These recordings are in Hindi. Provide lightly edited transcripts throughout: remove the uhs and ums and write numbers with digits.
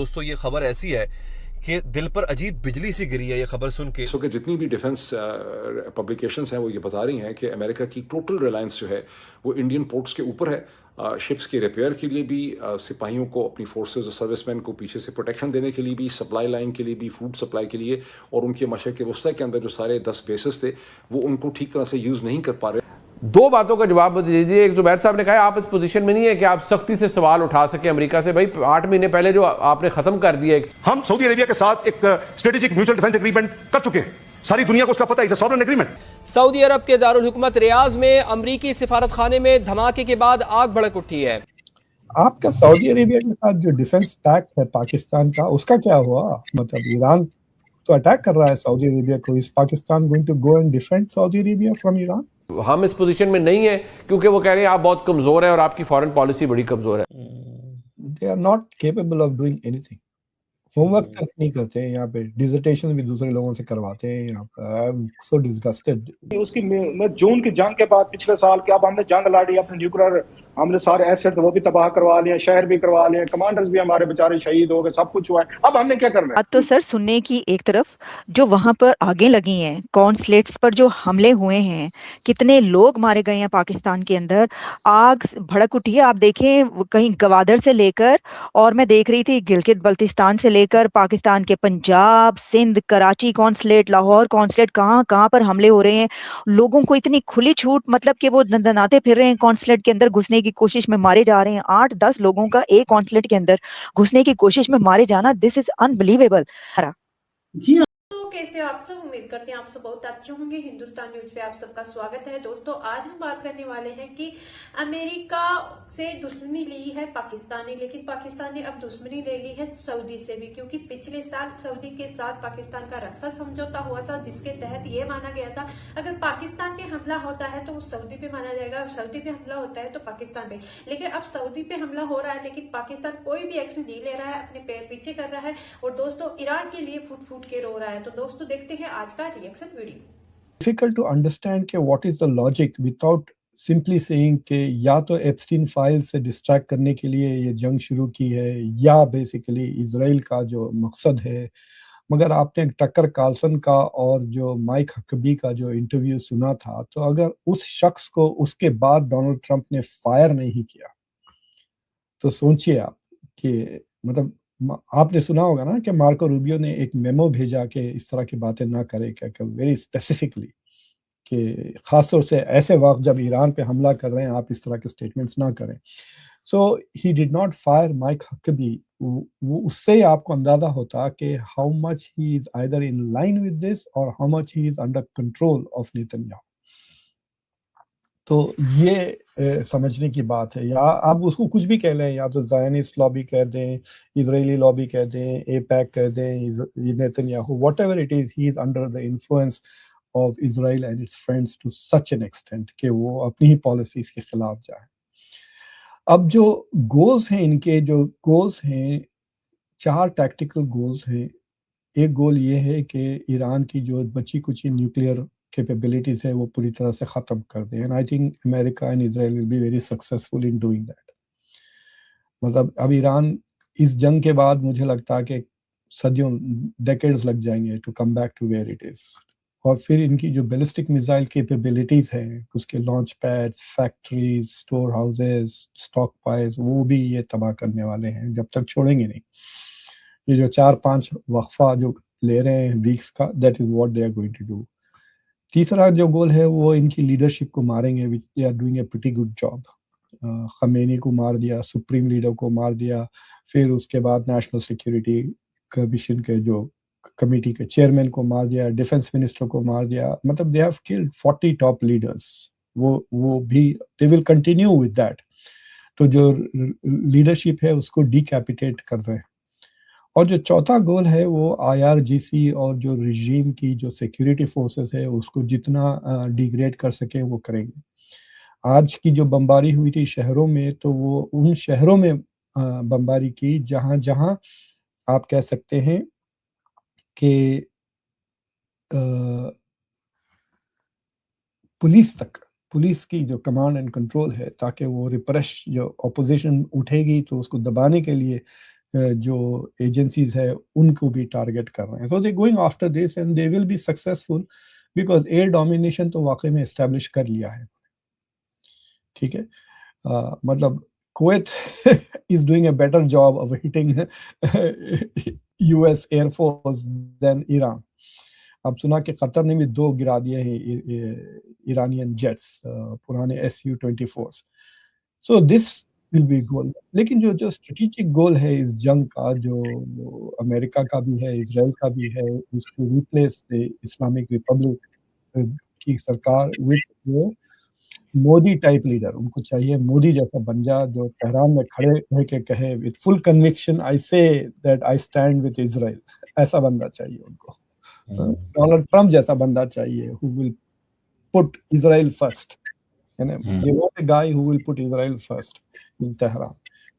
दोस्तों ये खबर ऐसी है कि दिल पर अजीब बिजली सी गिरी है ये खबर सुन के। कि जितनी भी डिफेंस पब्लिकेशंस हैं वो ये बता रही हैं कि अमेरिका की टोटल रिलायंस जो है वो इंडियन पोर्ट्स के ऊपर है। शिप्स के रिपेयर के लिए भी, सिपाहियों को, अपनी फोर्सेस और सर्विसमैन को पीछे से प्रोटेक्शन देने के लिए भी, सप्लाई लाइन के लिए भी, फूड सप्लाई के लिए, और उनके मशरक़ वस्ती के अंदर जो सारे 10 बेसिस थे वो उनको ठीक तरह से यूज़ नहीं कर पा रहे। दो बातों का जवाब दीजिए। एक जुबैर साहब ने कहा आप इस पोजीशन में नहीं है कि आप सख्ती से सवाल उठा सके अमेरिका से। भाई 8 महीने पहले जो आपने खत्म कर दिया, हम सऊदी अरेबिया के साथ एक स्ट्रेटेजिक म्यूचुअल डिफेंस एग्रीमेंट कर चुके हैं, सारी दुनिया को उसका पता है, it's a sovereign agreement. Saudi Arab के दारुल हुकूमत रियाज में अमरीकी सिफारत खाने में धमाके के बाद आग भड़क उठी है। आपका सऊदी अरेबिया के साथ जो डिफेंस पैक्ट है पाकिस्तान का, उसका क्या हुआ? मतलब ईरान तो अटैक कर रहा है सऊदी अरेबिया को। Is Pakistan going to go and defend Saudi Arabia from Iran? हम इस पोजीशन में नहीं है क्योंकि वो कह रहे हैं आप बहुत कमजोर है और आपकी फॉरेन पॉलिसी बड़ी कमजोर है। They are not capable of doing anything. Homework तक नहीं करते हैं यहाँ पे, डिसर्टेशन भी दूसरे लोगों से करवाते हैं यहाँ पर। I am so disgusted. उसकी जून की जंग के बाद पिछले साल क्या हमने जंग लड़ी, अपने न्यूक्लियर हमने सारे एसेट वो भी तबाह करवा लिए, शहर भी करवा लिए, कमांडर्स भी हमारे बेचारे शहीद हो गए, सब कुछ हुआ है। अब हमने क्या करना है? बात तो सर सुनने की एक तरफ, जो वहां पर आगे लगी हैं कॉन्सुलेट्स पर जो हमले हुए हैं, कितने लोग मारे गए हैं पाकिस्तान के अंदर, आग भड़क उठी है। आप देखें कहीं गवादर से लेकर, और मैं देख रही थी गिलगित बल्तिस्तान से लेकर पाकिस्तान के पंजाब, सिंध, कराची कॉन्सुलेट, लाहौर कॉन्सुलेट, कहाँ कहाँ पर हमले हो रहे हैं। लोगों को इतनी खुली छूट, मतलब कि वो दंदनाते फिर रहे हैं कॉन्सुलेट के अंदर घुसने की कोशिश में, मारे जा रहे हैं। 8-10 लोगों का एक कॉन्सुलेट के अंदर घुसने की कोशिश में मारे जाना, दिस इज अनबिलीवेबल। तो कैसे हो आप सब? उम्मीद करते हैं आप सब बहुत अच्छे होंगे। हिंदुस्तान न्यूज पे आप सबका स्वागत है। दोस्तों आज हम बात करने वाले हैं कि अमेरिका से दुश्मनी ली है पाकिस्तान ने, लेकिन पाकिस्तान ने अब दुश्मनी ले ली है सऊदी से भी, क्योंकि पिछले साल सऊदी के साथ पाकिस्तान का रक्षा समझौता हुआ था, जिसके तहत ये माना गया था अगर पाकिस्तान पे हमला होता है तो वो सऊदी पे माना जाएगा, सऊदी पे हमला होता है तो पाकिस्तान पे। लेकिन अब सऊदी पे हमला हो रहा है लेकिन पाकिस्तान कोई भी एक्शन नहीं ले रहा है, अपने पैर पीछे कर रहा है और दोस्तों ईरान के लिए फूट फूट के रो रहा है। तो दोस्तों देखते हैं आज का reaction video. Difficult to understand कि what is the logic without simply saying कि या तो एप्स्टीन फाइल से डिस्ट्रैक्ट करने के लिए ये जंग शुरू की है या बेसिकली इजराइल का जो मकसद है। मगर आपने टक्कर कार्लसन का और जो माइक हकबी का जो इंटरव्यू सुना था, तो अगर उस शख्स को उसके बाद डोनाल्ड ट्रंप ने फायर नहीं किया तो सोचिए आप कि मतलब आपने सुना होगा ना कि मार्को रूबियो ने एक मेमो भेजा कि इस तरह की बातें ना करें, क्या वेरी स्पेसिफिकली, कि खासतौर से ऐसे वक्त जब ईरान पे हमला कर रहे हैं आप इस तरह के स्टेटमेंट्स ना करें। So he did not fire Mike Huckabee. वो उससे ही आपको अंदाजा होता कि how much he is either in line with this और how much he is under control of Netanyahu. तो ये समझने की बात है। या आप उसको कुछ भी कह लें, या तो ज़ायनिस्ट लॉबी कह दें, इजरायली लॉबी कह दें, एपैक कह दें, Netanyahu, whatever it is, he is under the influence of Israel and its friends to such an extent कि वो अपनी ही पॉलिसीज के खिलाफ जाए। अब जो गोल्स हैं, इनके जो गोल्स हैं, 4 टैक्टिकल गोल्स हैं। एक गोल ये है कि ईरान की जो बची कुची न्यूक्लियर कैपेबिलिटीज है वो पूरी तरह से खत्म कर दें, and I think America and Israel will be very successful in doing that. मतलब अब ईरान इस जंग के बाद मुझे लगता है कि सदियों, डेकेड्स लग जाएंगे to come back to where it is. और फिर इनकी जो बैलिस्टिक मिसाइल कैपेबिलिटीज हैं, उसके launch pads, factories, storehouses, stockpiles, वो भी ये तबाह करने वाले हैं, जब तक छोड़ेंगे नहीं। ये जो 4-5 वक्फा जो ले रहे हैं वीक्स का, that is what they are going to do. तीसरा जो गोल है वो इनकी लीडरशिप को मारेंगे, which they are doing a pretty good job. Khamenei को मार दिया, सुप्रीम लीडर को मार दिया, फिर उसके बाद नेशनल सिक्योरिटी कमीशन के जो कमेटी के चेयरमैन को मार दिया, डिफेंस मिनिस्टर को मार दिया। मतलब they have killed 40 top leaders. वो भी they will continue with that. तो जो लीडरशिप है उसको डिकैपिटेट कर रहे हैं। और जो चौथा गोल है वो IRGC और जो रिजीम की जो सिक्योरिटी फोर्सेस है उसको जितना डिग्रेड कर सकें वो करेंगे। आज की जो बमबारी हुई थी शहरों में, तो वो उन शहरों में बमबारी की जहां जहां आप कह सकते हैं कि पुलिस की जो कमांड एंड कंट्रोल है, ताकि वो रिप्रेस, जो अपोजिशन उठेगी तो उसको दबाने के लिए जो एजेंसीज है उनको भी टारगेट कर रहे हैं. So they going after this and they will be successful because air domination तो वाकई में एस्टेब्लिश कर लिया है. ठीक है, मतलब Kuwait is doing a better job of hitting US Air Force than Iran. अब सुना कि कतर ने भी 2 गिरा दिए हैं ईरानियन जेट्स, पुराने Su-24. So this will be goal. लेकिन जो स्ट्रेटेजिक गोल है इस जंग का, जो अमेरिका का भी है, इजराइल का भी है, is to replace the Islamic republic की सरकार विद मोदी टाइप लीडर. उनको चाहिए मोदी जैसा बन जा, जो तेहरान में खड़े रह के कहे with full conviction, I say that I stand with Israel. ऐसा बंदा चाहिए उनको. डोनाल्ड ट्रम्प जैसा बंदा चाहिए who will put Israel first. They want a guy who will put Israel first in Tehran.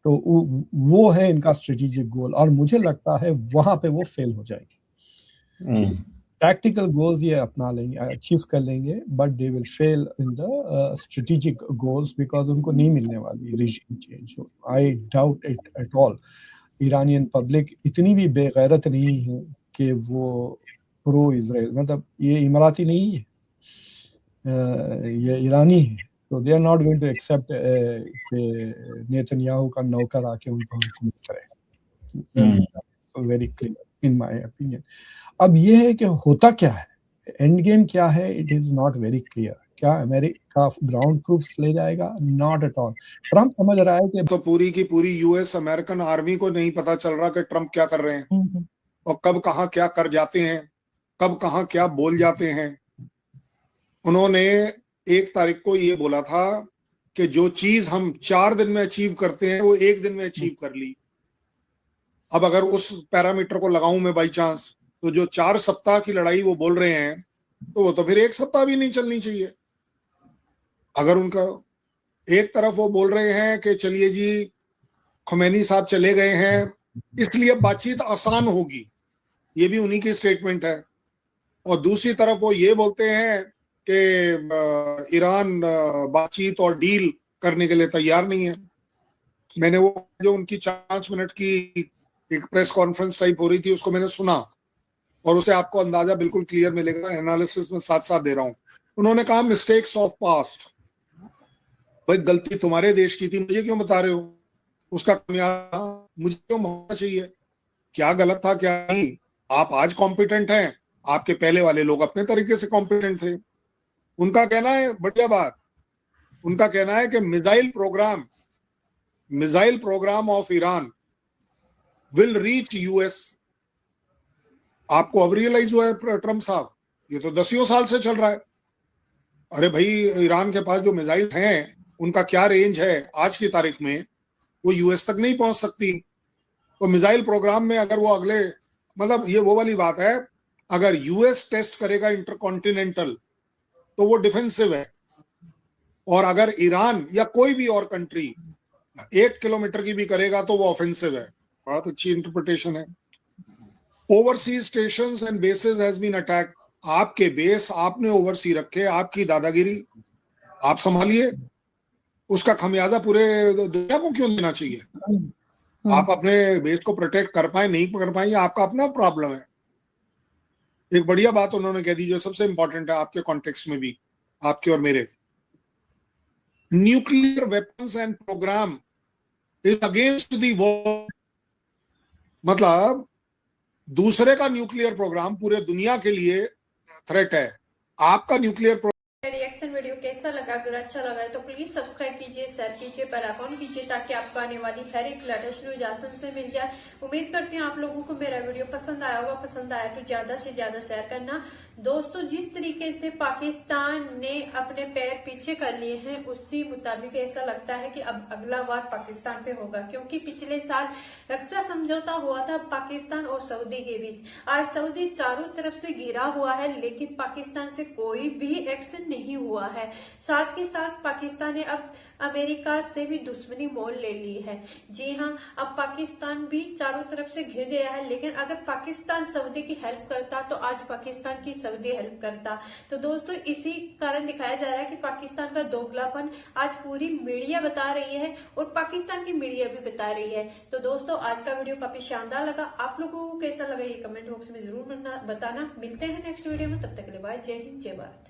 तो वो है इनका स्ट्रेटेजिक गोल, और मुझे लगता है वहां पे वो फेल हो जाएंगे. टैक्टिकल गोल्स ये अपना लेंगे, अचीव कर लेंगे, but they will fail in the strategic goals because उनको नहीं मिलने वाली regime change. I doubt it at all. Iranian public इतनी भी बेगैरत नहीं है कि वो प्रो इजराइल, मतलब ये इमराती नहीं है, ये ईरानी है. तो they are not going to accept कि नेतन्याहू का नौकर आके उनको हुकूमत करे. So very clear in my opinion. अब ये है कि होता क्या है, एंड गेम क्या है, it is not very clear. क्या अमेरिका ग्राउंड ट्रूप्स ले जाएगा? Not at all. ट्रम्प समझ रहा है कि तो पूरी की पूरी यूएस अमेरिकन आर्मी को नहीं पता चल रहा कि ट्रम्प क्या कर रहे हैं और कब कहाँ क्या कर जाते हैं, कब कहाँ क्या बोल जाते हैं. उन्होंने 1 तारीख को ये बोला था कि जो चीज हम 4 दिन में अचीव करते हैं वो 1 दिन में अचीव कर ली. अब अगर उस पैरामीटर को लगाऊं मैं बाई चांस, तो जो 4 सप्ताह की लड़ाई वो बोल रहे हैं तो वो तो फिर 1 सप्ताह भी नहीं चलनी चाहिए. अगर उनका एक तरफ वो बोल रहे हैं कि चलिए जी खुमैनी साहब चले गए हैं इसलिए बातचीत आसान होगी, ये भी उन्हीं की स्टेटमेंट है, और दूसरी तरफ वो ये बोलते हैं कि ईरान बातचीत और डील करने के लिए तैयार नहीं है. मैंने वो जो उनकी 5 मिनट की एक प्रेस कॉन्फ्रेंस टाइप हो रही थी उसको मैंने सुना, और उसे आपको अंदाजा बिल्कुल क्लियर मिलेगा. एनालिसिस में साथ साथ दे रहा हूं. उन्होंने कहा मिस्टेक्स ऑफ पास्ट. भाई गलती तुम्हारे देश की थी, मुझे क्यों बता रहे हो? उसका खामियाजा मुझे क्यों होना चाहिए? क्या गलत था क्या नहीं? आप आज कॉम्पिटेंट हैं, आपके पहले वाले लोग अपने तरीके से कॉम्पिटेंट थे. उनका कहना है, बढ़िया बात, उनका कहना है कि missile program of Iran will reach US. आपको अब रियलाइज हुआ है ट्रम्प साहब? ये तो 10 साल से चल रहा है. अरे भाई ईरान के पास जो मिसाइल हैं उनका क्या रेंज है आज की तारीख में, वो यूएस तक नहीं पहुंच सकती. तो मिसाइल प्रोग्राम में अगर वो अगले, मतलब ये वो वाली बात है, अगर यूएस टेस्ट करेगा इंटरकॉन्टिनेंटल तो वो डिफेंसिव है, और अगर ईरान या कोई भी और कंट्री 1 किलोमीटर की भी करेगा तो वो ऑफेंसिव है. बहुत अच्छी इंटरप्रिटेशन है. Overseas stations and bases has been attack. आपके बेस आपने ओवरसी रखे, आपकी दादागिरी आप संभालिए, उसका खमियाजा पूरे दुनिया को क्यों देना चाहिए? आप अपने बेस को प्रोटेक्ट कर पाए नहीं कर पाए, आपका अपना प्रॉब्लम है. एक बढ़िया बात उन्होंने कह दी जो सबसे इंपॉर्टेंट है आपके कॉन्टेक्स्ट में भी, आपके और मेरे. Nuclear weapons and program is against the war. मतलब दूसरे का न्यूक्लियर प्रोग्राम पूरे दुनिया के लिए थ्रेट है. आपका न्यूक्लियर रिएक्शन वीडियो कैसा लगा? अगर अच्छा लगा है तो प्लीज सब्सक्राइब कीजिए, शेयर कीजिए, बेल आइकॉन कीजिए ताकि आपको आने वाली हर एक लेटेस्ट न्यूज आसान से मिल जाए. उम्मीद करती हूँ आप लोगों को मेरा वीडियो पसंद आया होगा. पसंद आया तो ज्यादा से ज्यादा शेयर करना. दोस्तों, जिस तरीके से पाकिस्तान ने अपने पैर पीछे कर लिए हैं उसी मुताबिक ऐसा लगता है कि अब अगला वार पाकिस्तान पे होगा, क्योंकि पिछले साल रक्षा समझौता हुआ था पाकिस्तान और सऊदी के बीच. आज सऊदी चारों तरफ से घिरा हुआ है लेकिन पाकिस्तान से कोई भी एक्शन नहीं हुआ है. साथ के साथ पाकिस्तान ने अब अमेरिका से भी दुश्मनी मोल ले ली है। जी हाँ, अब पाकिस्तान भी चारों तरफ से घिर गया है, लेकिन अगर पाकिस्तान सऊदी की हेल्प करता तो आज पाकिस्तान की सऊदी हेल्प करता। तो दोस्तों इसी कारण दिखाया जा रहा है कि पाकिस्तान का दोगलापन आज पूरी मीडिया बता रही है और पाकिस्तान की मीडिया भी बता रही है। तो दोस्तों आज का वीडियो काफी शानदार लगा, आप लोगों को कैसा लगा ये कमेंट बॉक्स में जरूर बताना। मिलते हैं नेक्स्ट वीडियो में, तब तक के लिए बाय, जय हिंद, जय भारत।